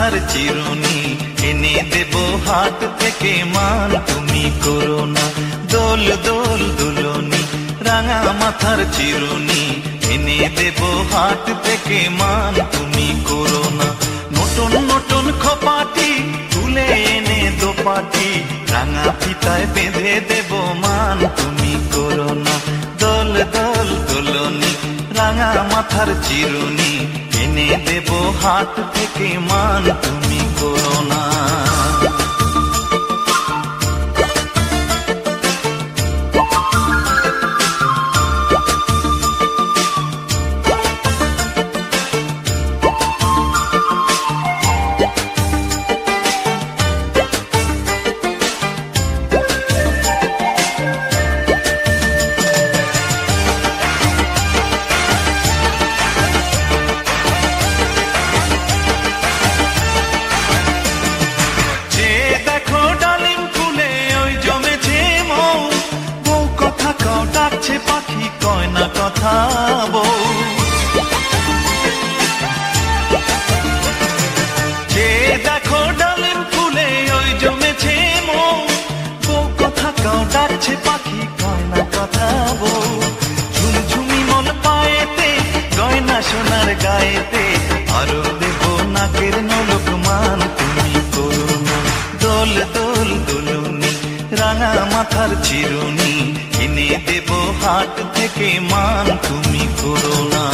মাথার চিরুনি এনে দেব হাট থেকে মান তুমি করো না। দোল দোল দুলনি রাঙা মাথার চিরুনি এনে দেব হাট থেকে মান তুমি করো না। নতুন নতুন খোপাটি তুলে এনে দোপাটি রাঙা ফিতায় বেঁধে দেব মান তুমি করো না। দোল দোল দুলনি রাঙা মাথার চিরুনি এনে দেব হাট থেকে মান তুমি করো না। ডাকছে পাখি কয় না কথা বউ, যে দেখো ডালিম ফুলে ওই জমেছে মৌ। বউ কথা কাও ডাকছে পাখি কয় না কথা বউ। ঝুমঝুমি মন পায়েতে গয়না সোনার গায়েতে আরো দেব নাকের নলক মান তুমি করো না। দোল দোল দুলুনি রাঙা মাথার চিরুনি এনে দেব হাট থেকে মান তুমি করো না।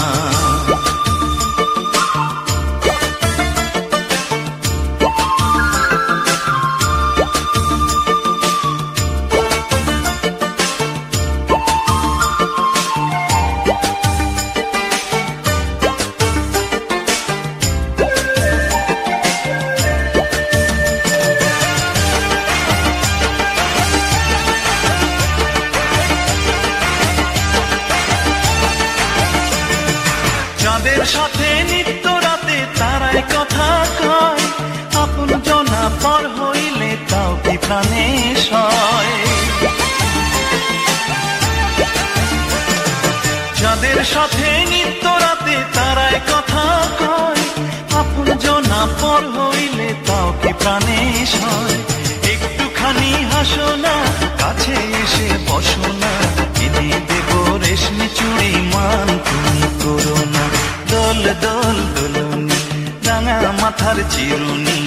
চাঁদের সাথে নিত্য রাতে তারাই কথা কয়, আপন জনা পর হইলে তাও কি প্রাণে সয়। চাঁদের সাথে নিত্য রাতে তারাই কথা কয়, আপন জনা পর হইলে তাও কি প্রাণে সয়। একটুখানি হাসো না কাছে এসে বসো না এনে দেব রেশমি চুড়ি মান তুমি করো না। দোল দোল দুলনি রাঙা মাথার চিরুনি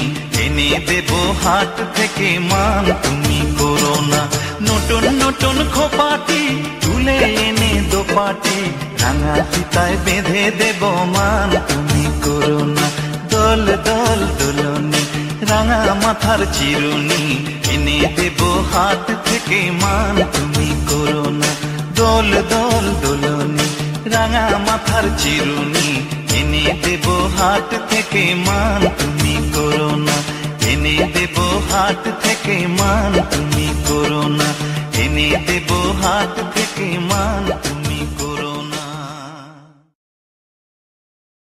এনে দেব হাট থেকে মান তুমি করো না। নতুন নতুন খোপাটি তুলে এনে দোপাটি রাঙা ফিতায় বেঁধে দেব মান তুমি করো না। দোল দোল দুলনি রাঙা মাথার চিরুনি এনে দেব হাট থেকে মান তুমি করো না। দোল দোল দুলনি রাঙা মাথার চিরুনি এনে দেব হাট থেকে মান তুমি করো না। এনে দেব হাট থেকে মান তুমি করো না। এনে দেব হাট থেকে মান।